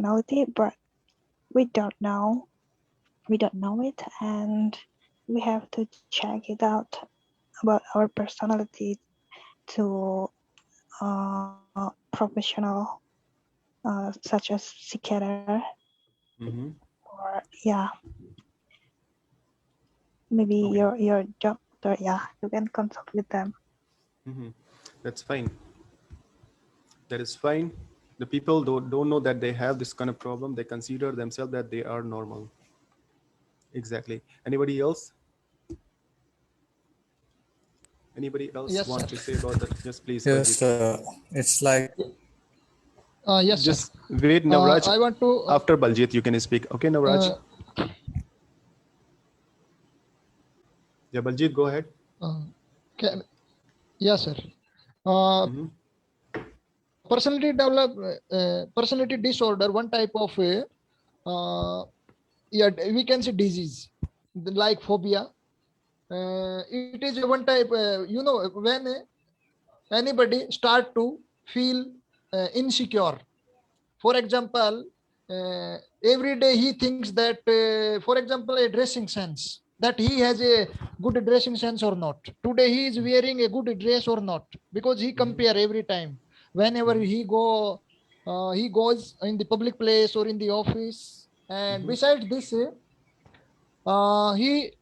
personality, but we don't know. We don't know it, and we have to check it out about our personality to professional such as psychiater Mm-hmm. or yeah, maybe Okay. your doctor. Yeah, you can consult with them. Mm-hmm. That's fine. That is fine. The people don't know that they have this kind of problem. They consider themselves that they are normal. Exactly. Anybody else? Anybody else Yes, want sir. to say about that? Yes, please, Yes, Baljeet. it's like Yes, sir. Just wait, Navraj. I want to. After Baljeet, you can speak. Okay, Navraj? Uh, Yeah, Baljeet, go ahead. uh, can, yes, sir. Uh, Mm-hmm. personality disorder. One type of yeah, we can say disease like phobia. It is a one type. When anybody start to feel insecure. For example, every day he thinks that, for example, a dressing sense, that he has a good dressing sense or not. Today he is wearing a good dress or not, because he Mm-hmm. compare every time. Whenever Mm-hmm. he goes in the public place or in the office. And Mm-hmm. besides this, he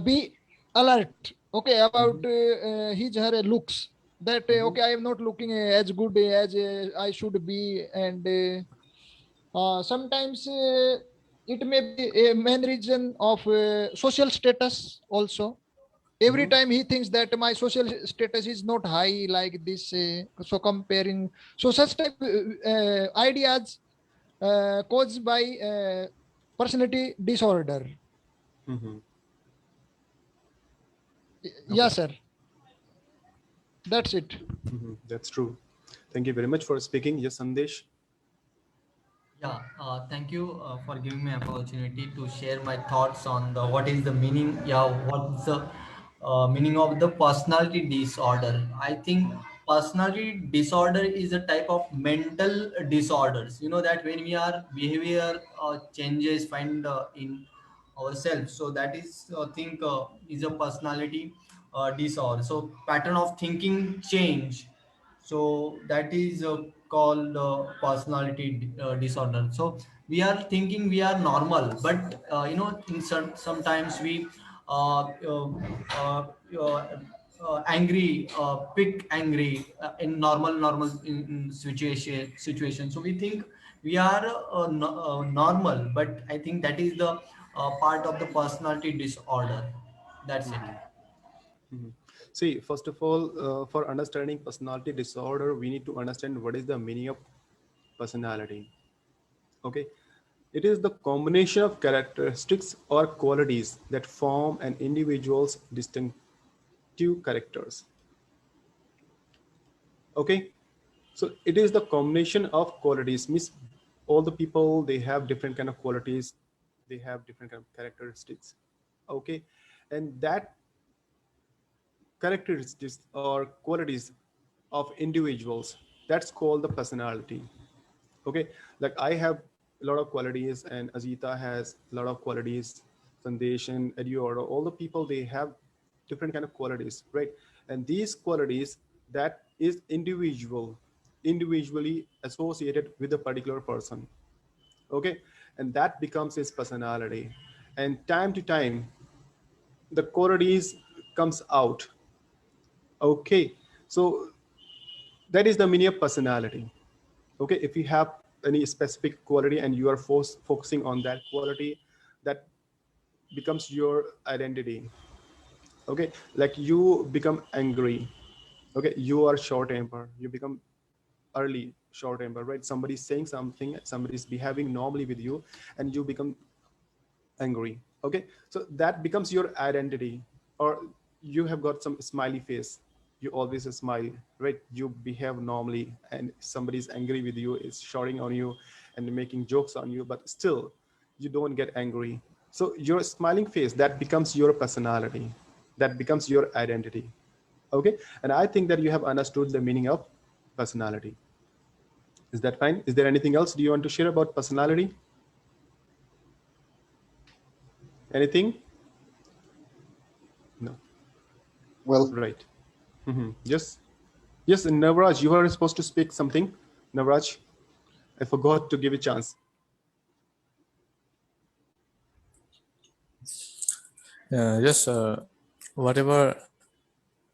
be alert, okay, about Mm-hmm. his her looks, that Mm-hmm. okay, I am not looking as good as I should be. And sometimes it may be a main reason of social status also. Every Mm-hmm. time he thinks that my social status is not high like this, so comparing, so such type ideas caused by personality disorder. Mm-hmm. Okay. Yes, sir. That's it. Mm-hmm. That's true. Thank you very much for speaking. Yes, Sandesh. Yeah, thank you for giving me opportunity to share my thoughts on the what is the meaning. Yeah, what's the meaning of the personality disorder? I think personality disorder is a type of mental disorders. You know that when we are behavior changes find in ourselves, so that is think is a personality disorder. So pattern of thinking change, so that is called disorder. So we are thinking we are normal, but in sometimes we uh, uh, uh, uh, angry pick angry in normal in situation, so we think we are normal, but I think that is the part of the personality disorder. That's it. Mm-hmm. Mm-hmm. See, first of all, for understanding personality disorder, we need to understand what is the meaning of personality. Okay, it is the combination of characteristics or qualities that form an individual's distinctive characters. Okay, so it is the combination of qualities, means all the people, they have different kind of qualities, they have different kind of characteristics. Okay, and that characteristics or qualities of individuals, that's called the personality. Okay, like I have a lot of qualities and Ajita has a lot of qualities, Sandesh and Eduardo, all the people, they have different kind of qualities, right? And these qualities, that is individually associated with a particular person. Okay, and that becomes his personality. And time to time the qualities comes out. Okay, so that is the meaning of personality. Okay, if you have any specific quality and you are focusing on that quality, that becomes your identity. Okay, like you become angry. Okay, you are short temper, you become early short temper, right? Somebody's saying something, somebody's behaving normally with you, and you become angry. Okay, so that becomes your identity. Or you have got some smiley face, you always smile, right? You behave normally, and somebody's angry with you, is shouting on you and making jokes on you, but still you don't get angry. So your smiling face, that becomes your personality, that becomes your identity. Okay, and I think that you have understood the meaning of personality. Is that fine? Is there anything else do you want to share about personality? Anything? No. Well, Right. Yes. Yes, and Navraj, you were supposed to speak something. Navraj, I forgot to give you a chance. Yes, whatever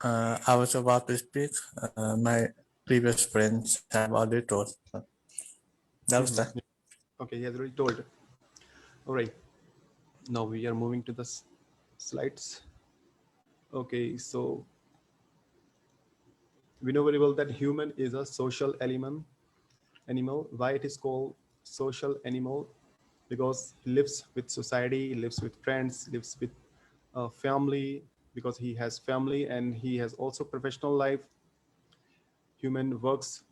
I was about to speak, my previous friends have already told. That was that. Okay, he has already told. All right. Now we are moving to the slides. Okay, so we know very well that human is a social animal. Why it is called social animal? Because he lives with society, he lives with friends, lives with family, because he has family and he has also professional life. Human works,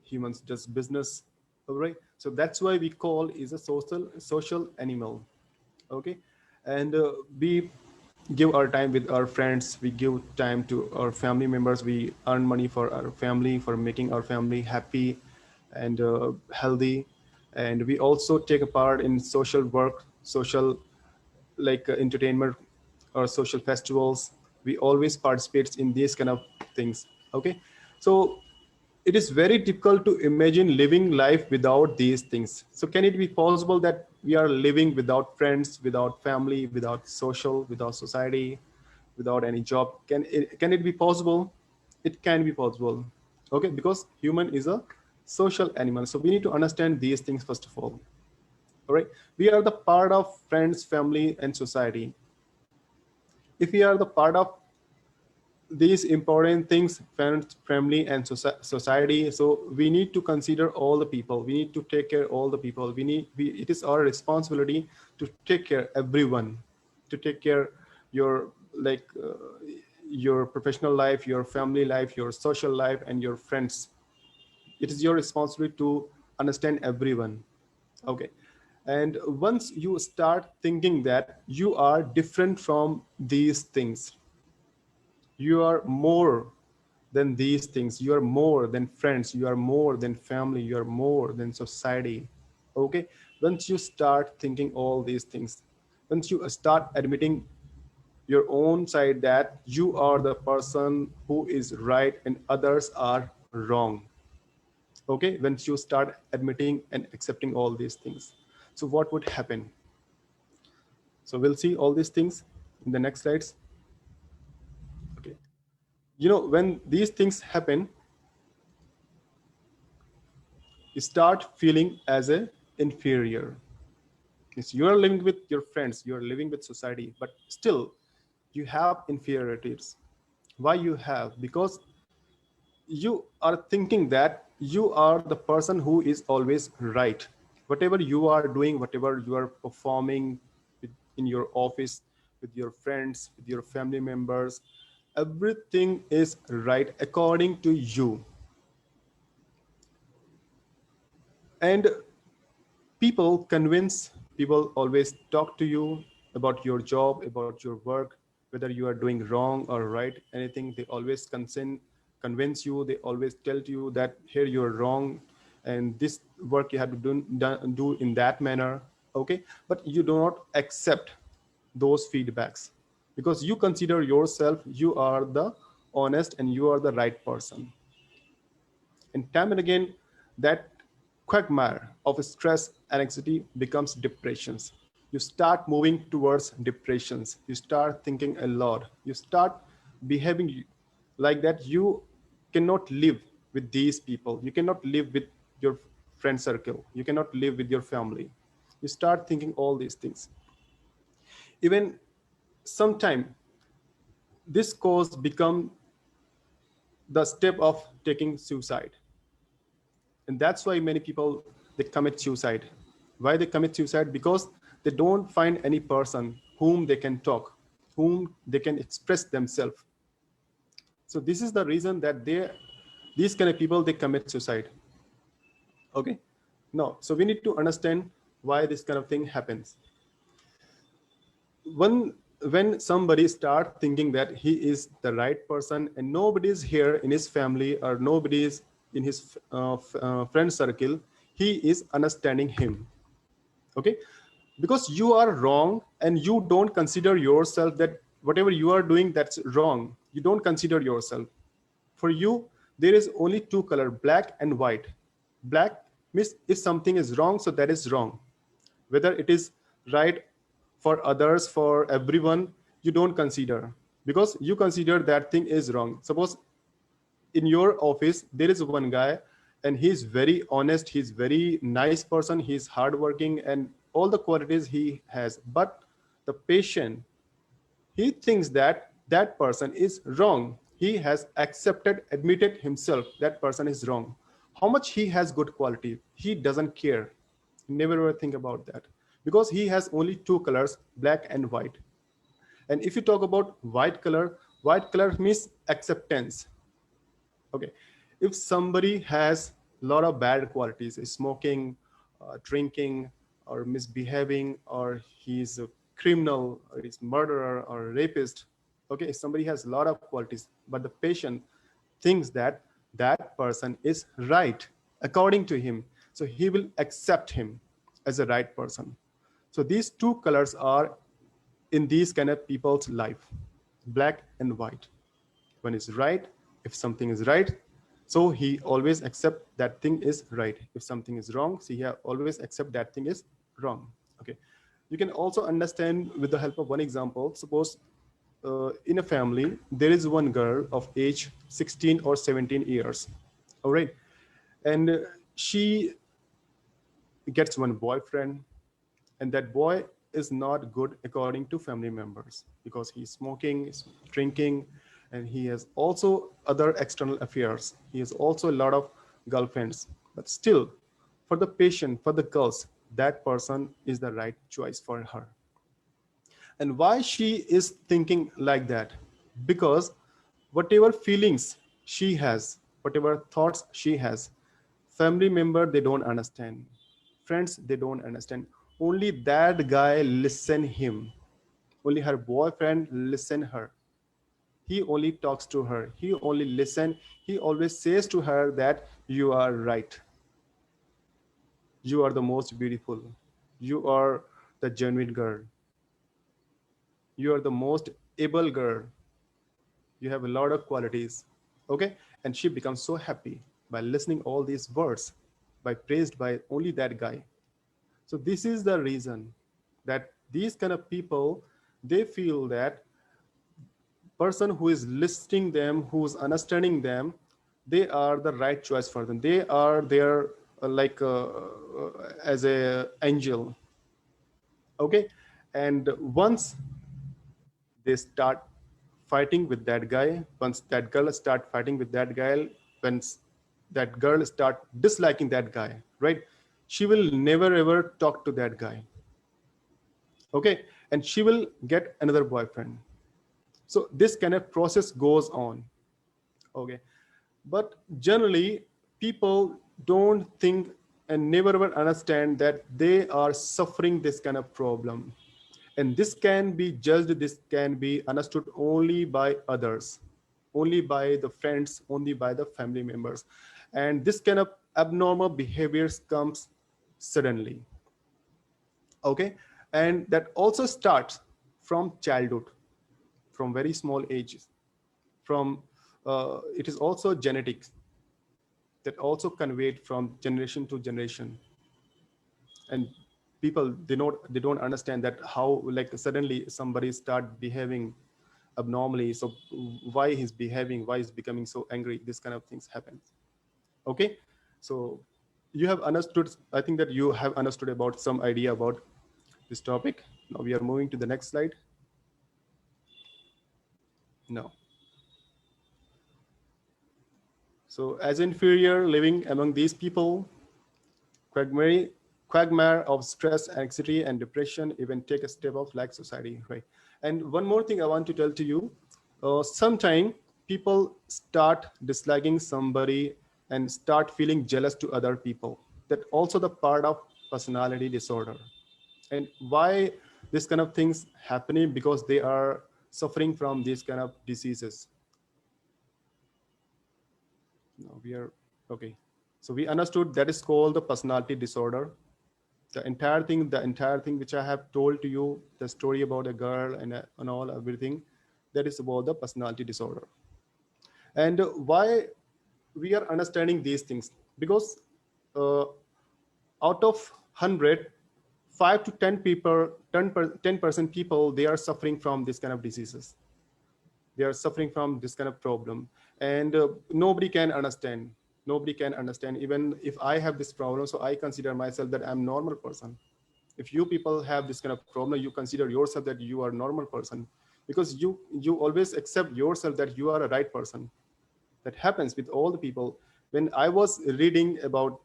humans does business. All right, so that's why we call is a social animal. Okay, and we give our time with our friends, we give time to our family members, we earn money for our family, for making our family happy and healthy. And we also take a part in social work, social like entertainment or social festivals. We always participate in these kind of things. Okay, so it is very difficult to imagine living life without these things. So can it be possible that we are living without friends, without family, without social, without society, without any job? Can it be possible? It can be possible. Okay, because human is a social animal. So we need to understand these things first of all. All right, we are the part of friends, family, and society. If we are the part of these important things, friends, family, and society, so we need to consider all the people, we need to take care all the people, it is our responsibility to take care everyone, to take care your like your professional life, your family life, your social life, and your friends. It is your responsibility to understand everyone. Okay, and once you start thinking that you are different from these things, you are more than these things, you are more than friends, you are more than family, you are more than society. Okay, once you start thinking all these things, once you start admitting your own side that you are the person who is right and others are wrong. Okay, once you start admitting and accepting all these things, so what would happen? So we'll see all these things in the next slides. Okay, when these things happen, you start feeling as a inferior. Yes, you are living with your friends, you are living with society, but still you have inferiorities. Why you have? Because you are thinking that you are the person who is always right. Whatever you are doing, whatever you are performing in your office, with your friends, with your family members, everything is right according to you. And people always talk to you about your job, about your work, whether you are doing wrong or right, anything. They always convince you, they always tell you that here you're wrong and this work you have to do in that manner. Okay, but you do not accept those feedbacks because you consider yourself you are the honest and you are the right person. And time and again, that quagmire of stress and anxiety becomes depressions. You start moving towards depressions. You start thinking a lot. You start behaving like that. You cannot live with these people. You cannot live with your friend circle. You cannot live with your family. You start thinking all these things. Even sometime this cause become the step of taking suicide. And that's why many people, they commit suicide. Why they commit suicide? Because they don't find any person whom they can talk, whom they can express themselves. So this is the reason that these kind of people, they commit suicide. Okay, no, so we need to understand why this kind of thing happens. When somebody start thinking that he is the right person and nobody is here in his family or nobody is in his friend circle, he is understanding him. Okay, because you are wrong and you don't consider yourself that whatever you are doing that's wrong, you don't consider yourself. For you there is only two color, black and white. Black means if something is wrong, so that is wrong. Whether it is right for others, for everyone, you don't consider, because you consider that thing is wrong. Suppose in your office there is one guy and he's very honest, he's very nice person, he's hardworking and all the qualities he has, but the patient, he thinks that that person is wrong. He has accepted, admitted himself that person is wrong. How much he has good quality, he doesn't care. Never ever think about that, because he has only two colors, black and white. And if you talk about white color means acceptance. Okay, if somebody has a lot of bad qualities, is smoking, drinking, or misbehaving, or he's a criminal, or he's murderer or rapist. Okay, somebody has a lot of qualities, but the patient thinks that that person is right according to him, so he will accept him as a right person. So these two colors are in these kind of people's life, black and white. One is right, if something is right, so he always accept that thing is right. If something is wrong, so he always accept that thing is wrong. Okay, you can also understand with the help of one example. Suppose in a family there is one girl of age 16 or 17 years. All right, and she gets one boyfriend, and that boy is not good according to family members, because he's smoking, he's drinking, and he has also other external affairs. He has also a lot of girlfriends, but still for the patient, for the girls, that person is the right choice for her. And why she is thinking like that? Because whatever feelings she has, whatever thoughts she has, family member they don't understand, friends they don't understand. Only that guy listen him, only her boyfriend listen her. He only talks to her, he only listen, he always says to her that you are right, you are the most beautiful, you are the genuine girl, you are the most able girl, you have a lot of qualities. Okay, and she becomes so happy by listening all these words, by praised by only that guy. So this is the reason that these kind of people, they feel that person who is listening them, who's understanding them, they are the right choice for them, they are there like as a angel. Okay, and once they start fighting with that guy, once that girl start fighting with that guy, once that girl start disliking that guy, right, she will never ever talk to that guy. Okay, and she will get another boyfriend. So this kind of process goes on. Okay, but generally people don't think and never ever understand that they are suffering this kind of problem, and this can be judged, this can be understood only by others, only by the friends, only by the family members. And this kind of abnormal behaviors comes suddenly. Okay, and that also starts from childhood, from very small ages, from it is also genetics, that also conveyed from generation to generation. And people they don't understand that how like suddenly somebody start behaving abnormally, so why he's behaving, why he's becoming so angry, this kind of things happen. Okay, so you have understood, I think that you have understood about some idea about this topic. Now we are moving to the next slide. No. So as inferior living among these people, quagmire, quagmire of stress, anxiety, and depression even take a step of like society, right? And one more thing I want to tell to you, sometime people start disliking somebody and start feeling jealous to other people. That also the part of personality disorder. And why this kind of things happening? Because they are suffering from these kind of diseases. Now we are Okay, so we understood that is called the personality disorder. The entire thing which I have told to you, the story about a girl and all everything, that is about the personality disorder. And why we are understanding these things? Because uh, out of 100, 5 to 10 people, 10% people, they are suffering from this kind of diseases. They are suffering from this kind of problem, and nobody can understand. Nobody can understand. Even if I have this problem, so I consider myself that I'm normal person. If you people have this kind of problem, you consider yourself that you are normal person, because you always accept yourself that you are a right person. That happens with all the people. When I was reading about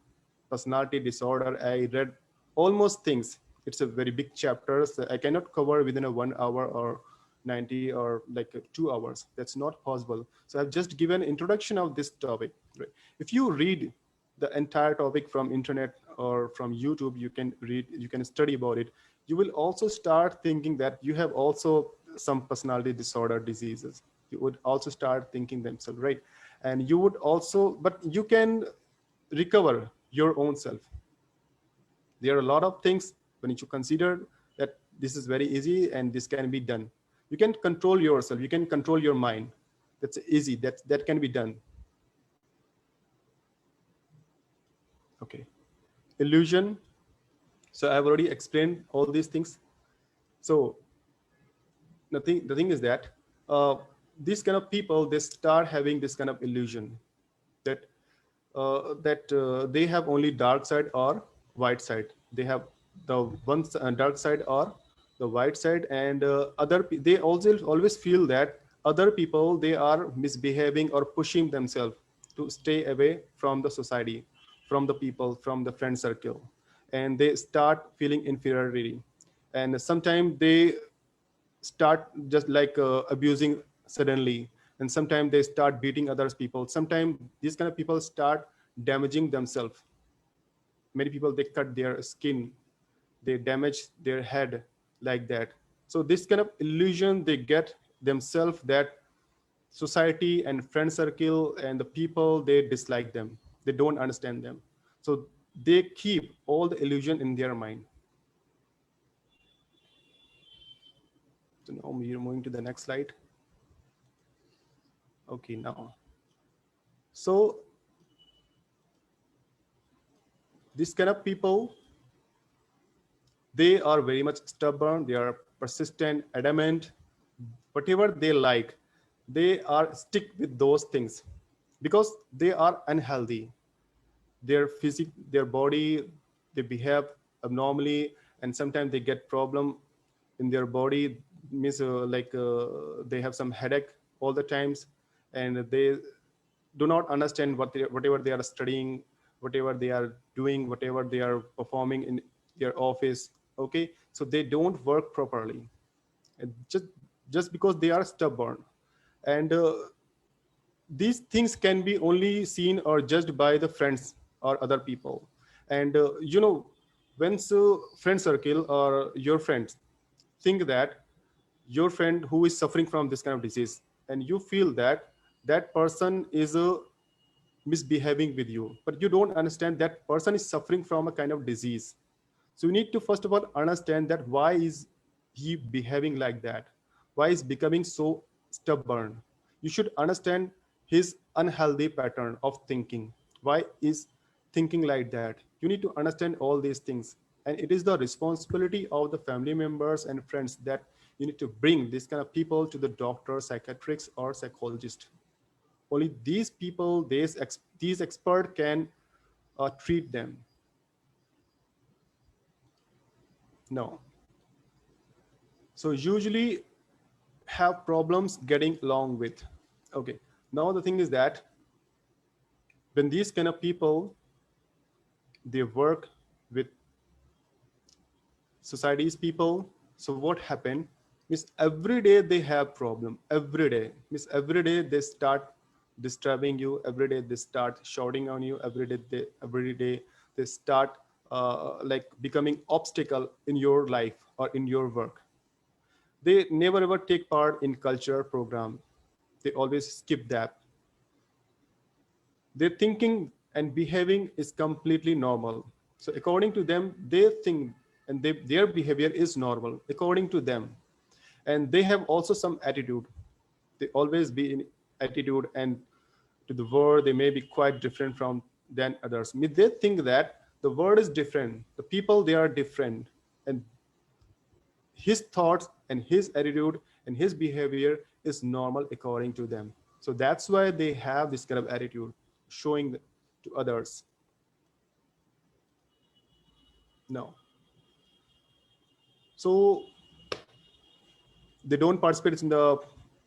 personality disorder, I read almost things. It's a very big chapter, so I cannot cover within a 1 hour or 90 or like 2 hours. That's not possible. So I've just given introduction of this topic, right? If you read the entire topic from internet or from YouTube, you can read, you can study about it. You will also start thinking that you have also some personality disorder diseases. You would also start thinking themselves, right? And you would also, but you can recover your own self. There are a lot of things when you consider that this is very easy and this can be done. You can control yourself, you can control your mind. That's easy, that can be done. Okay, illusion. So I've already explained all these things. So the thing is that these kind of people, they start having this kind of illusion that they have only dark side or white side. They have the one dark side or the white side, and they also always feel that other people, they are misbehaving or pushing themselves to stay away from the society, from the people, from the friend circle, and they start feeling inferiority. And sometimes they start just like abusing suddenly, and sometimes they start beating others people. Sometimes these kind of people start damaging themselves. Many people, they cut their skin, they damage their head, like that. So this kind of illusion they get themselves, that society and friend circle and the people, they dislike them, they don't understand them. So they keep all the illusion in their mind. So now we're moving to the next slide. Okay, now, so this kind of people, they are very much stubborn, they are persistent, adamant. Whatever they like, they are stick with those things because they are unhealthy. Their physique, their body, they behave abnormally, and sometimes they get problem in their body. Means they have some headache all the times, and they do not understand whatever they are studying, whatever they are doing, whatever they are performing in their office. Okay, so they don't work properly. And just because they are stubborn. And these things can be only seen or judged by the friends or other people. And when friend circle or your friends think that your friend who is suffering from this kind of disease, and you feel that that person is misbehaving with you, but you don't understand that person is suffering from a kind of disease. So you need to first of all understand that why is he behaving like that, why is becoming so stubborn. You should understand his unhealthy pattern of thinking, why is thinking like that. You need to understand all these things, and it is the responsibility of the family members and friends that you need to bring this kind of people to the doctor, psychiatrists, or psychologist. Only these people, these expert can treat them. No. So usually have problems getting along with. Okay, now the thing is that when these kind of people, they work with society's people, so what happened means every day they have problem. Every day means every day they start disturbing you, every day they start shouting on you, every day they start like becoming obstacle in your life or in your work. They never ever take part in culture program, they always skip that. They're thinking and behaving is completely normal. So according to them, they think and their behavior is normal according to them. And they have also some attitude. They always be in attitude, and to the world they may be quite different from than others. They think that the world is different, the people they are different, and his thoughts and his attitude and his behavior is normal according to them. So that's why they have this kind of attitude, showing to others. No. So they don't participate in the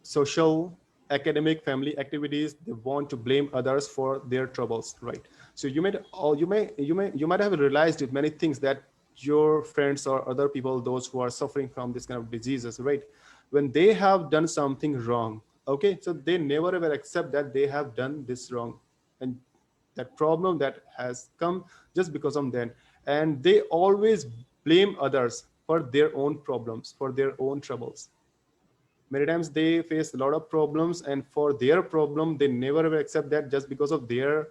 social, academic, family activities. They want to blame others for their troubles, right? So you might have realized it many things, that your friends or other people, those who are suffering from this kind of diseases, right, when they have done something wrong, okay, so they never ever accept that they have done this wrong, and that problem that has come just because of them, and they always blame others for their own problems, for their own troubles. Many times they face a lot of problems, and for their problem they never ever accept that just because of their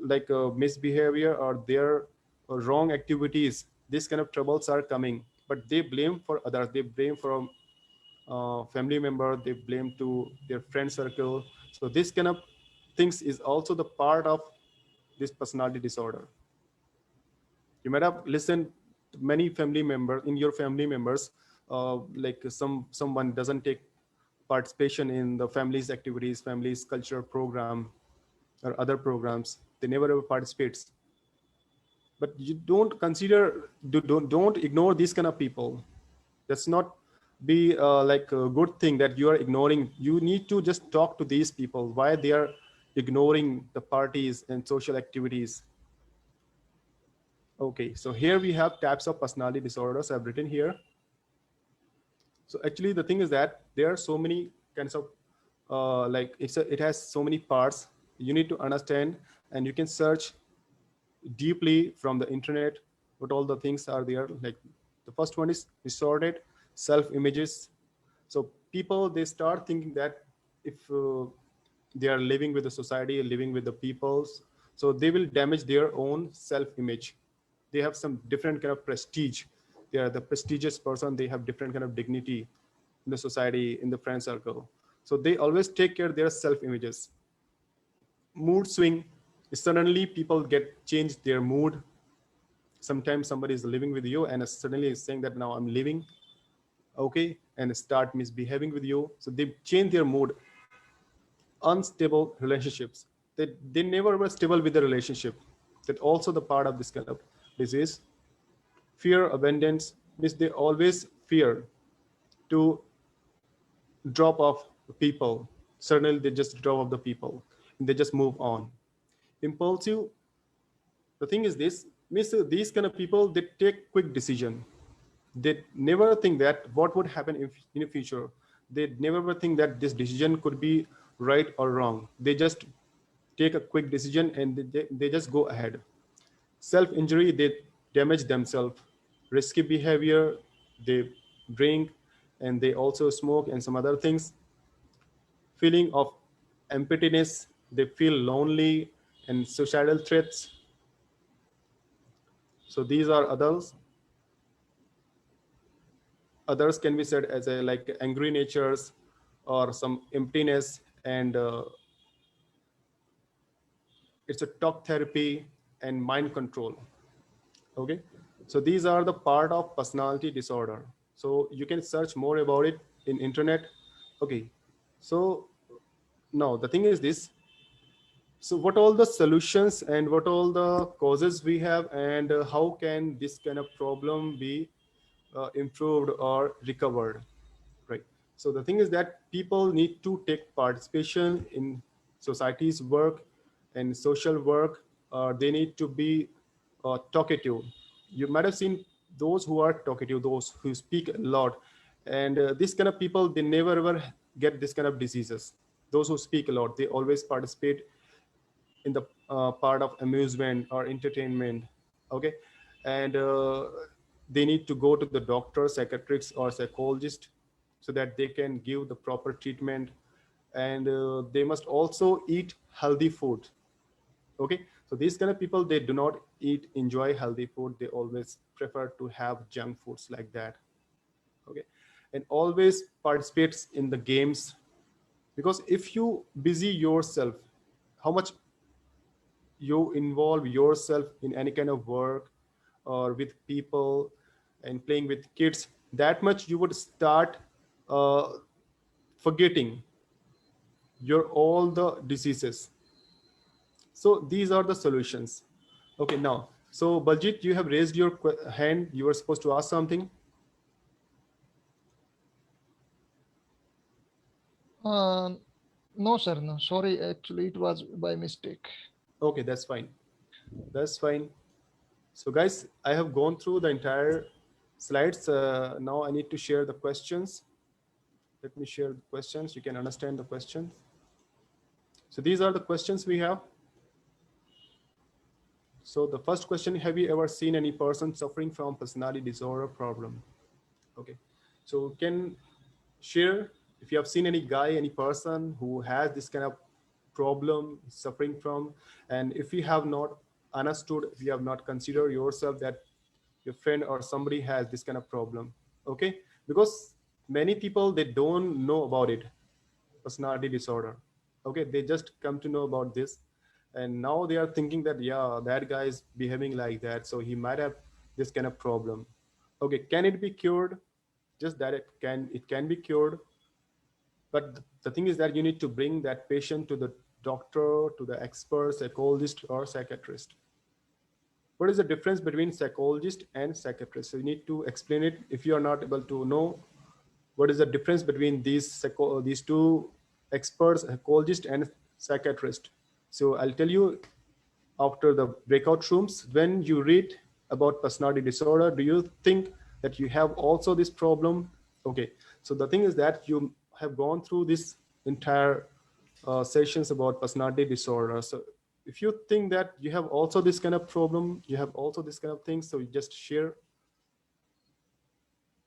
like misbehavior or their wrong activities, these kind of troubles are coming. But they blame for others, they blame from family member, they blame to their friend circle. So this kind of things is also the part of this personality disorder. You might have listened to many family members in your family members, like someone doesn't take participation in the family's activities, family's cultural program or other programs. They never ever participates. But you don't consider, don't ignore these kind of people. That's not be like a good thing that you are ignoring. You need to just talk to these people why they are ignoring the parties and social activities. Okay, so here we have types of personality disorders I've written here. So actually the thing is that there are so many kinds of like it has so many parts you need to understand, and you can search deeply from the internet what all the things are there. Like the first one is distorted self images. So people, they start thinking that if they are living with the society, living with the peoples, so they will damage their own self image. They have some different kind of prestige. They are the prestigious person, they have different kind of dignity in the society, in the friend circle. So they always take care of their self images. Mood swing, suddenly people get changed their mood. Sometimes somebody is living with you and suddenly is saying that now I'm leaving, okay, and start misbehaving with you. So they change their mood. Unstable relationships, they never were stable with the relationship. That also the part of this kind of disease. Fear abundance means they always fear to drop off people. Suddenly they just drop off the people and they just move on. Impulsive, the thing is this means these kind of people, they take quick decision. They never think that what would happen if in the future. They never think that this decision could be right or wrong. They just take a quick decision and they just go ahead. Self-injury, they damage themselves. Risky behavior, they drink and they also smoke and some other things. Feeling of emptiness, they feel lonely, and suicidal threats. So these are others. Others can be said as a like angry natures or some emptiness, and it's a talk therapy and mind control. Okay, so these are the part of personality disorder. So you can search more about it in internet. Okay, so now the thing is this. So what all the solutions and what all the causes we have, and how can this kind of problem be improved or recovered, right? So the thing is that people need to take participation in society's work and social work. They need to be talkative. You might have seen those who are talkative, those who speak a lot, and this kind of people, they never ever get this kind of diseases. Those who speak a lot, they always participate in the part of amusement or entertainment. Okay, and they need to go to the doctor, psychiatrist or psychologist, so that they can give the proper treatment. And they must also eat healthy food. Okay, so these kind of people, they do not enjoy healthy food. They always prefer to have junk foods like that. Okay, and always participates in the games, because if you busy yourself, how much you involve yourself in any kind of work or with people and playing with kids, that much you would start uh, forgetting your all the diseases. So these are the solutions. Okay, now, so Baljit, you have raised your hand. You were supposed to ask something. Uh, no, sir. No, sorry. Actually, it was by mistake. Okay, that's fine. That's fine. So guys, I have gone through the entire slides. Now I need to share the questions. Let me share the questions. You can understand the questions. So these are the questions we have. So the first question, have you ever seen any person suffering from personality disorder problem? Okay. So can share if you have seen any guy, any person who has this kind of problem suffering from, and if you have not understood, if you have not considered yourself that your friend or somebody has this kind of problem. Okay, because many people, they don't know about it, personality disorder. Okay, they just come to know about this, and now they are thinking that, yeah, that guy is behaving like that, so he might have this kind of problem. Okay, can it be cured? Just that it can be cured, but the thing is that you need to bring that patient to the doctor, to the expert, psychologist or psychiatrist. What is the difference between psychologist and psychiatrist? So you need to explain it if you are not able to know what is the difference between these two experts, psychologist and psychiatrist. So I'll tell you after the breakout rooms. When you read about personality disorder, do you think that you have also this problem? Okay, so the thing is that you have gone through this entire sessions about personality disorder. So if you think that you have also this kind of problem, you have also this kind of thing, so you just share.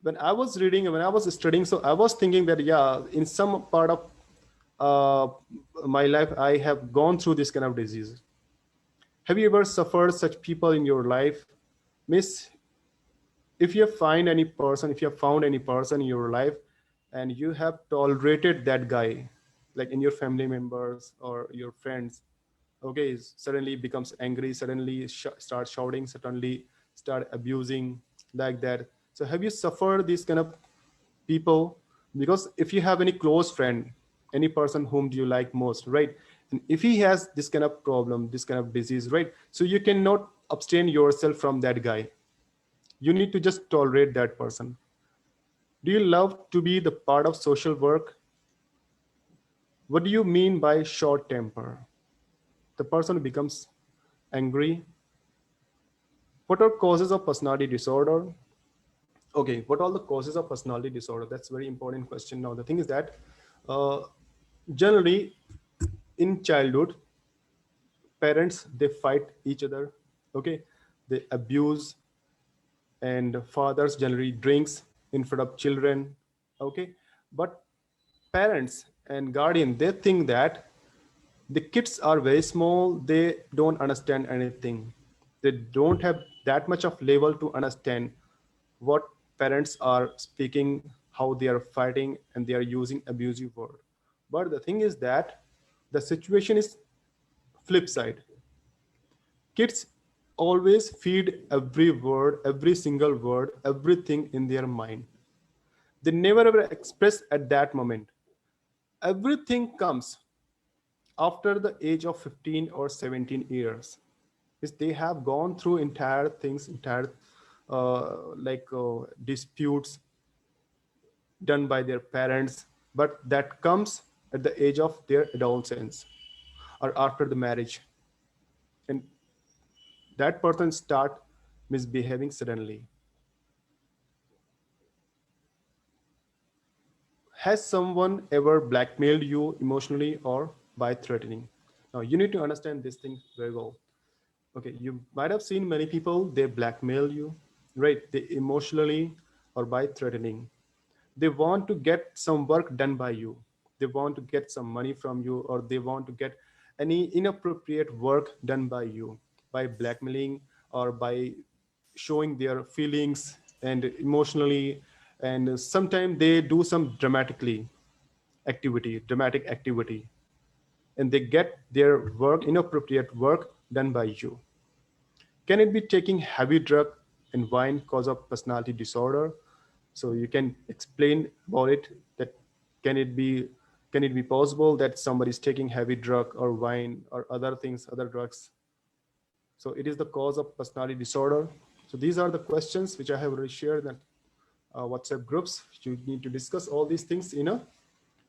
When I was reading, when I was studying, so I was thinking that, yeah, in some part of uh, my life, I have gone through this kind of disease. Have you ever suffered such people in your life? Miss, if you find any person, if you have found any person in your life and you have tolerated that guy, like in your family members or your friends, okay, suddenly becomes angry, suddenly start shouting, suddenly start abusing, like that. So have you suffered these kind of people? Because if you have any close friend, any person whom do you like most, right, and if he has this kind of problem, this kind of disease, right, so you cannot abstain yourself from that guy. You need to just tolerate that person. Do you love to be the part of social work? What do you mean by short temper? The person becomes angry. What are causes of personality disorder? Okay, what are the causes of personality disorder? That's a very important question. Now the thing is that uh, generally in childhood, parents, they fight each other. Okay, they abuse, and fathers generally drinks in front of children. Okay, but parents and guardian, they think that the kids are very small, they don't understand anything, they don't have that much of level to understand what parents are speaking, how they are fighting, and they are using abusive word. But the thing is that the situation is flip side. Kids always feed every word, every single word, everything in their mind. They never ever express at that moment. Everything comes after the age of 15 or 17 years. Is they have gone through entire things, entire disputes done by their parents, but that comes at the age of their adolescence or after the marriage, and that person start misbehaving suddenly. Has someone ever blackmailed you emotionally or by threatening? Now you need to understand this thing very well. Okay, you might have seen many people, they blackmail you, right? They emotionally or by threatening. They want to get some work done by you. They want to get some money from you, or they want to get any inappropriate work done by you, by blackmailing or by showing their feelings and emotionally, and sometimes they do some dramatic activity, and they get their work, inappropriate work done by you. Can it be taking heavy drug and wine cause of personality disorder? So you can explain about it, that can it be can it be possible that somebody is taking heavy drug or wine or other things, other drugs? So it is the cause of personality disorder. So these are the questions which I have already shared in WhatsApp groups. You need to discuss all these things in a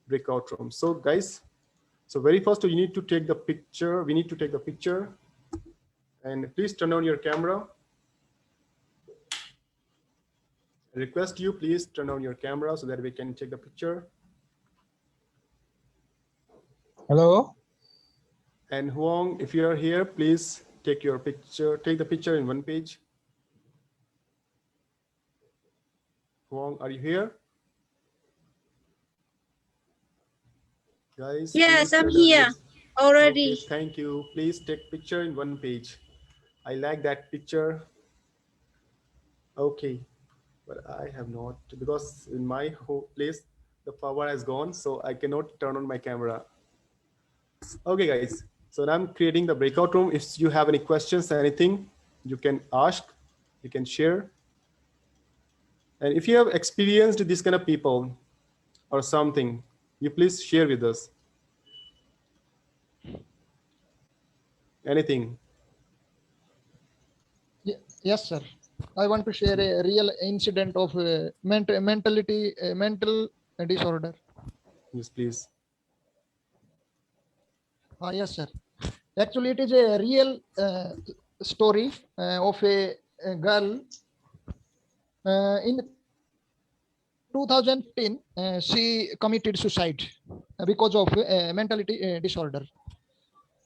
breakout room. So guys, so very first you need to take the picture. We need to take the picture, and please turn on your camera. I request you, please turn on your camera so that we can take the picture. Hello. And Huang, if you are here, please take your picture. Take the picture in one page. Huang, are you here? Guys, Yes, please I'm turn on your. here Okay, already. thank you. Please take picture in one page. I like that picture. Okay, but I have not, because in my whole place the power has gone, so I cannot turn on my camera. Okay, guys. So now I'm creating the breakout room. If you have any questions, anything, you can ask, you can share. And if you have experienced this kind of people or something, you please share with us. Anything. Yes, sir. I want to share a real incident of mental disorder. Yes, please. Yes, sir. Actually, it is a real story of a girl. In 2015, she committed suicide because of mentality disorder.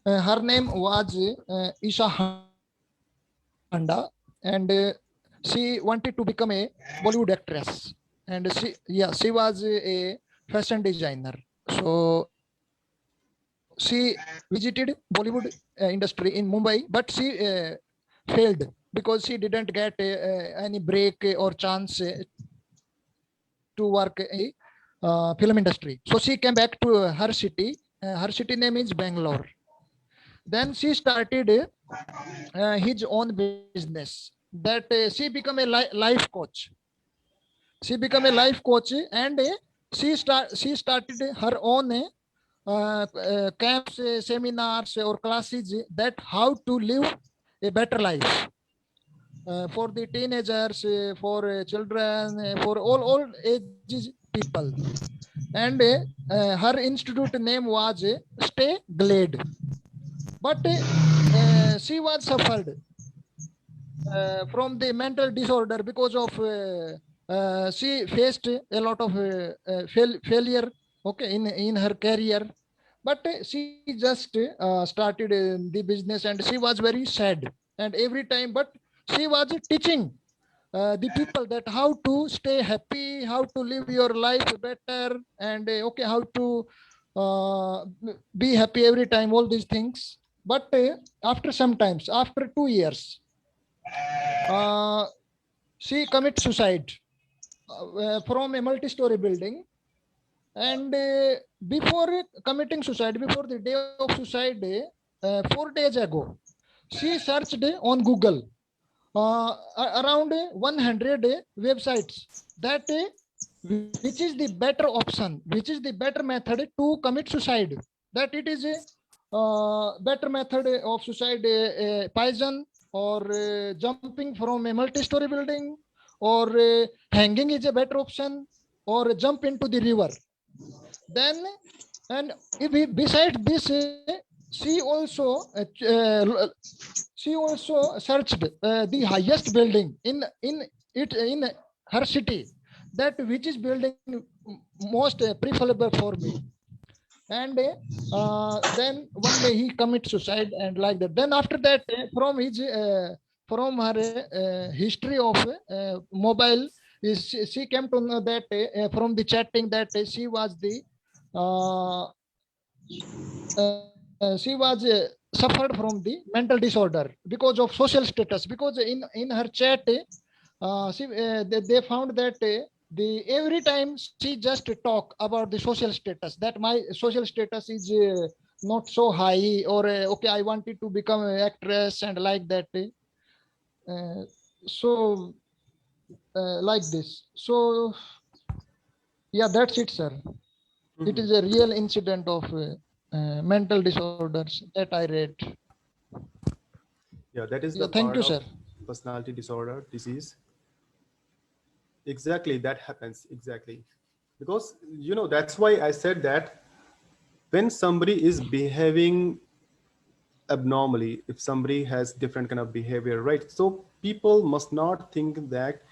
Her name was Isha Handa, and she wanted to become a Bollywood actress. And she was a fashion designer. So she visited Bollywood industry in Mumbai, but she failed because she didn't get any break or chance to work in the film industry. So she came back to her city. Her city name is Bangalore. Then she started his own business. That she became a life coach. She became a life coach, and she started her own camps, seminars, or classes that how to live a better life for the teenagers, for children, for all ages people. And her institute name was Stay Glad. But she was suffered from the mental disorder because of she faced a lot of failure, okay, in her career. But she just started the business, and she was very sad, and every time, but she was teaching the people that how to stay happy, how to live your life better, and okay, how to be happy every time, all these things. But after sometimes, after 2 years, uh, she commits suicide from a multi-story building. And before committing suicide, before the day of suicide, 4 days ago, she searched on Google around 100 websites that which is the better option, which is the better method to commit suicide. That it is a better method of suicide, poison, or jumping from a multi-story building, or hanging is a better option, or jump into the river. Then, and if we, besides this, she also searched the highest building in her city, that which is building most preferable for me. And then one day he commits suicide, and like that. Then after that, from her history of mobile, she came to know that from the chatting that she was the she was suffered from the mental disorder because of social status. Because in her chat, they found that the every time she just talk about the social status, that my social status is not so high, or okay, I wanted to become an actress and like that. Uh, so like this. So yeah, that's it, sir. It Mhm. is a real incident of mental disorders that I read. Yeah, that is Yeah, the thank you, part sir. of personality disorder disease. Exactly, that happens. Exactly. Because, that's why I said that when somebody is behaving abnormally, if somebody has different kind of behavior, right? So people must not think that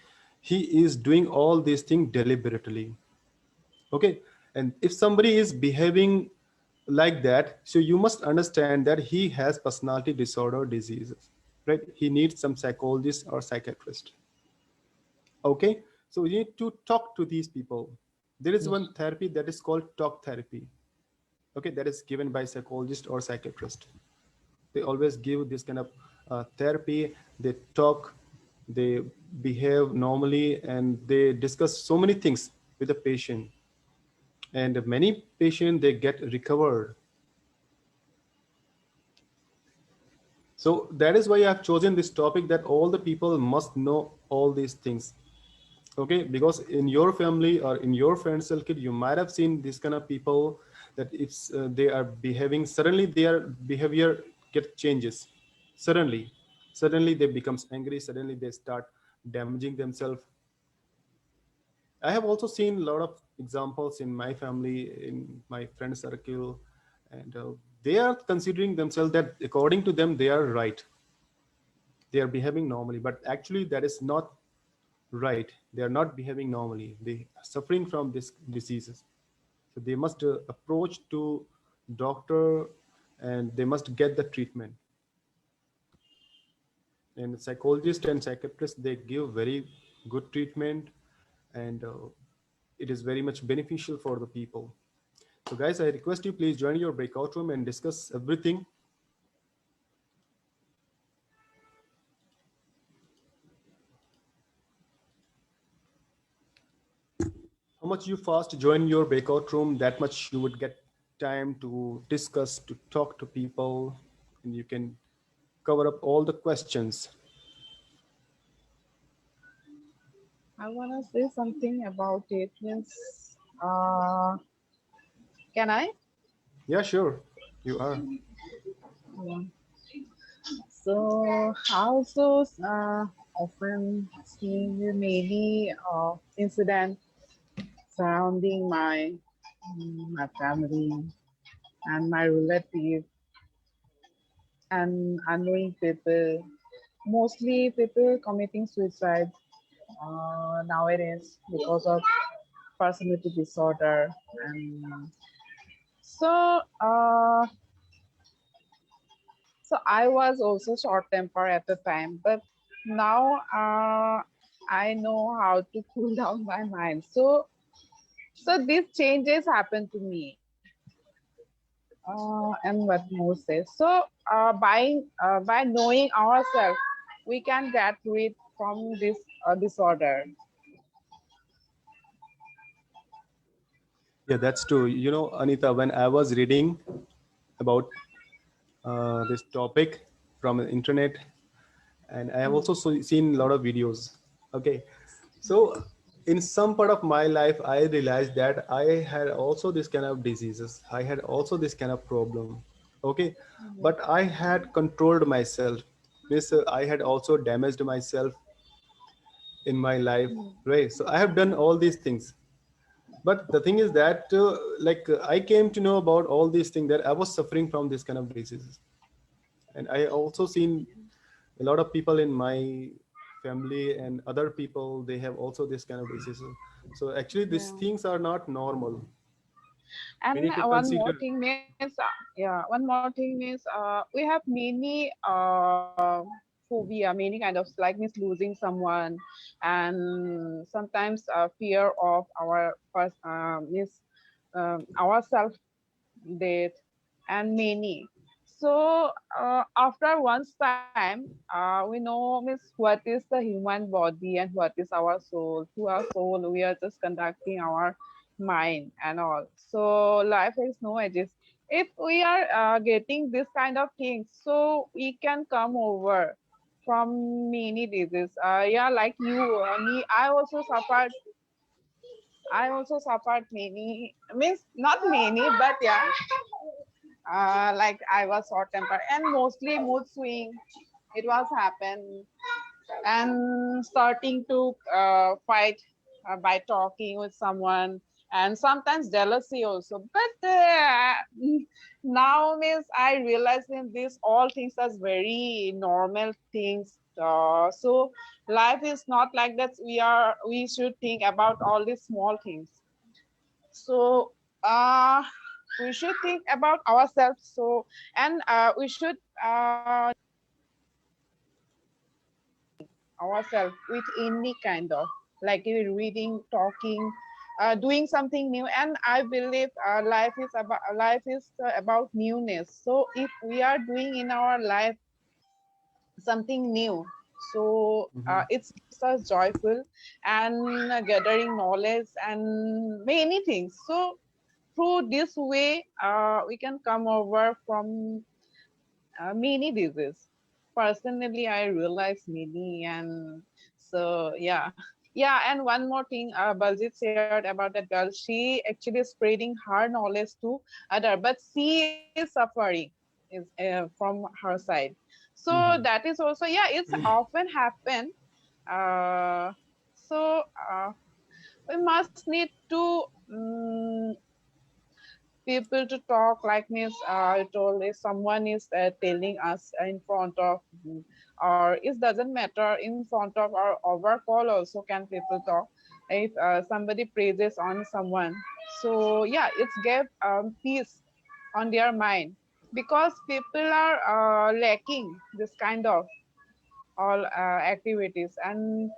he is doing all these things deliberately. Okay. And if somebody is behaving like that, so you must understand that he has personality disorder diseases, right? He needs some psychologist or psychiatrist. Okay. So you need to talk to these people. There is Yes. one therapy that is called talk therapy. Okay. That is given by psychologist or psychiatrist. They always give this kind of therapy. They talk, they behave normally, and they discuss so many things with the patient. And many patients, they get recovered. So that is why I've chosen this topic, that all the people must know all these things. Okay, because in your family or in your friend circle, you might have seen this kind of people, that if they are behaving, suddenly their behavior get changes. Suddenly they becomes angry, suddenly they start damaging themselves. I have also seen a lot of examples in my family, in my friend circle, and they are considering themselves that according to them they are right, they are behaving normally, but actually that is not right. They are not behaving normally, they are suffering from this diseases. So they must approach to doctor, and they must get the treatment. And psychologists and psychiatrists, they give very good treatment, and it is very much beneficial for the people. So guys, I request you, please join your breakout room and discuss everything. How much you fast join your breakout room, that much you would get time to discuss, to talk to people, and you can cover up all the questions. I want to say something about it. Means, uh, can I? Yeah, sure, you are. Yeah. So, I also often see many incidents surrounding my family and my relatives and unknowing people. Mostly people committing suicide nowadays because of personality disorder. And so, so I was also short temper at the time, but now I know how to cool down my mind. So these changes happen to me. And what more say? So by knowing ourselves, we can get rid from this disorder. Yeah, that's true. Anita, when I was reading about this topic from the internet, and I have Hmm. also seen a lot of videos. Okay, so in some part of my life, I realized that I had also this kind of diseases. I had also this kind of problem. Okay, but I had controlled myself. This I had also damaged myself in my life, right? So I have done all these things. But the thing is that, I came to know about all these things, that I was suffering from this kind of diseases. And I also seen a lot of people in my family and other people, they have also this kind of diseases. So actually these Yeah. things are not normal. We And need to one more consider. thing means, yeah, one more thing means, we have many phobia, many kind of like means losing someone, and sometimes fear of our first means ourself death, and many. So after once time, we know means what is the human body and what is our soul. Through our soul, we are just conducting our mind and all. So life has no edges. If we are getting this kind of things, so we can come over from many diseases. Yeah, like you, me, I also suffered many, means not many, but yeah, like I was short tempered and mostly mood swing. It was happen and starting to fight by talking with someone and sometimes jealousy also. But now means I realize in this all things as very normal things. So life is not like that. We should think about all these small things. So we should think about ourselves. So and we should ourselves with any kind of like reading, talking, doing something new. And I believe life is about newness. So if we are doing in our life something new, so Mhm. it gives us joyful and gathering knowledge and many things. So through this way, we can come over from many diseases. Personally, I realized many, and so yeah, yeah. And one more thing, Baljit shared about that girl. She actually is spreading her knowledge to other, but she is suffering is from her side. So Mhm. that is also yeah. It's often happen. Uh, so we must need to. People to talk like me. I told if someone is telling us in front of, or it doesn't matter in front of or over call also can people talk. If somebody praises on someone, so yeah, it's give peace on their mind because people are lacking this kind of all activities. And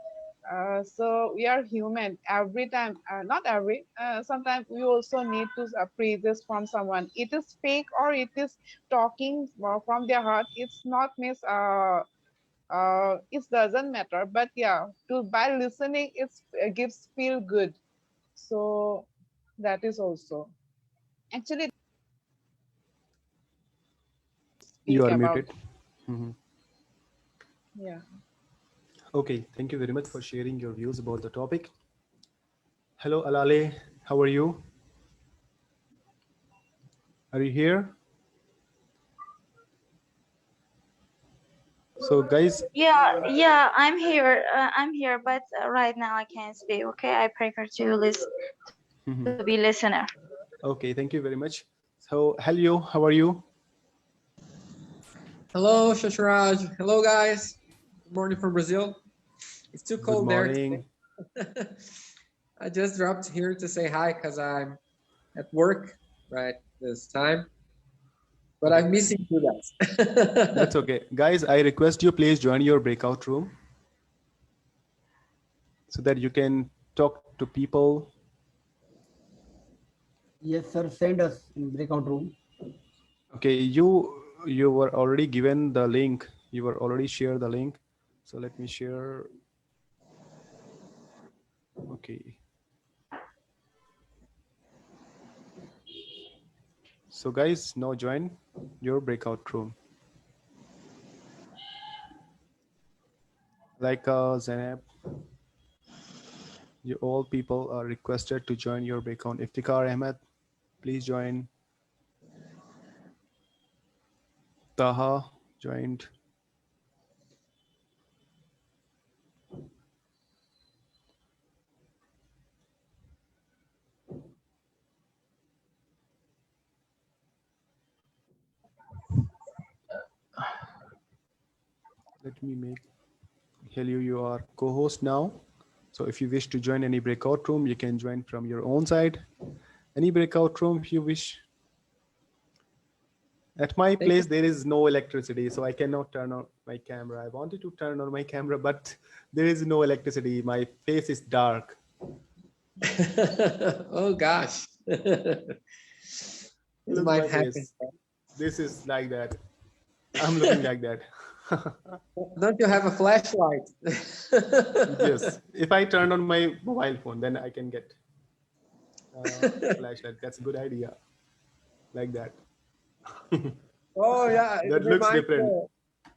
so we are human every time, not every, sometimes we also need to praises from someone. It is fake or it is talking from their heart. It's not miss it doesn't matter, but yeah, to by listening it gives feel good. So that is also actually You speak are about. muted. Mhm. Yeah. Okay, thank you very much for sharing your views about the topic. Hello, Alale. How are you? Are you here? So, guys, Yeah, yeah, I'm here. I'm here, but right now I can't speak. Okay, I prefer to listen to be mhm. listener. Okay, thank you very much. So, hello, how are you? Hello, Shashiraj. Hello, guys. Good morning from Brazil. It's too Good cold there morning. today. I just dropped here to say hi because I'm at work right this time, but Okay, I'm missing you guys. that's okay. Guys, I request you please join your breakout room so that you can talk to people. Yes, sir. Send us in breakout room. Okay, you were already given the link. You were already shared the link. So let me share. Okay. So guys, now join your breakout room. Like Zainab, you all people are requested to join your breakout. Iftikhar Ahmed, please join. Taha joined. Let me make Helio, you are co-host now. So if you wish to join any breakout room, you can join from your own side. Any breakout room you wish. At my Thank you. place, there is no electricity, so I cannot turn on my camera. I wanted to turn on my camera, but there is no electricity. My face is dark. Oh gosh. This Look might my happen. face. This is like that. I'm looking like that. Don't you have a flashlight? Yes. If I turn on my mobile phone, then I can get flashlight. That's a good idea. Like that. Oh yeah, it That looks reminds different. me.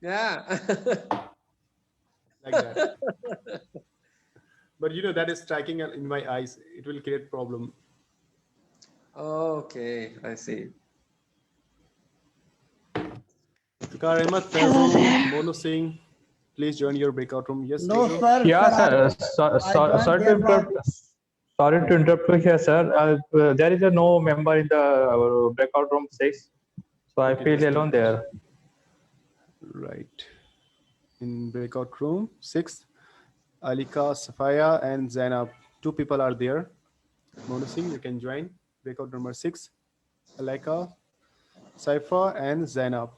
Yeah. Like that. But that is striking in my eyes. It will create problem. Okay, I see. Fikar Ahmed, Hello Faisal, there. Mono Singh, please join your breakout room. Yes, No, Tejo? sir. Yeah, Sir, sir. I joined Sorry to there, but interrupt. Sorry to interrupt you here, sir. There is no member in the breakout room 6, so I Okay, feel just a alone minute. there. Right. In breakout room 6, Alika, Safaya, and Zainab. 2 people are there. Mono Singh, you can join. Breakout number 6. Alika, Saifa, and Zainab.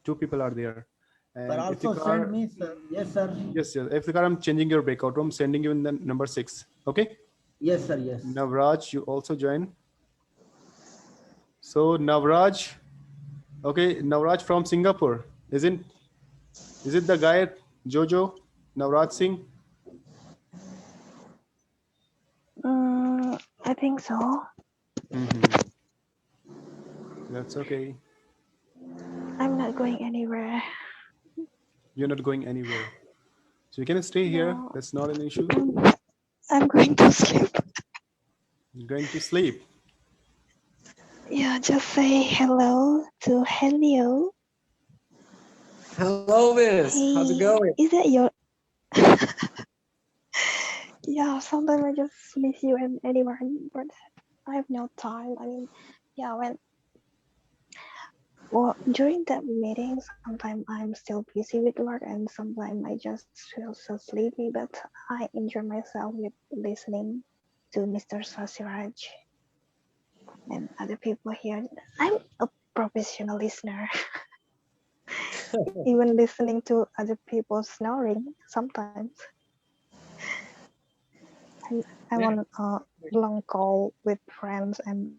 2 people are there. sir And also send me, sir. Yes, sir. yes, Iftikhar, I'm changing your breakout room, sending you in the number 6. Okay? Yes, sir. Yes. Navraj, you also join. So Navraj, okay, Navraj from Singapore. Is it the guy Jojo Navraj Singh? I think so. Mm-hmm. That's okay. I'm not going anywhere. You're not going anywhere, so you can stay here. No, That's not an issue. I'm going to sleep. You're going to sleep. Yeah, just say hello to Helio. Hello, Miss. How's it Hey, going? is that your? Yeah, sometimes I just miss you and anyone, but I have no time. I mean, yeah, during that meeting, sometimes I'm still busy with work, and sometimes I just feel so sleepy. But I enjoy myself with listening to Mr. Shashiraj and other people here. I'm a professional listener, even listening to other people snoring sometimes. I'm Yeah. on a long call with friends, and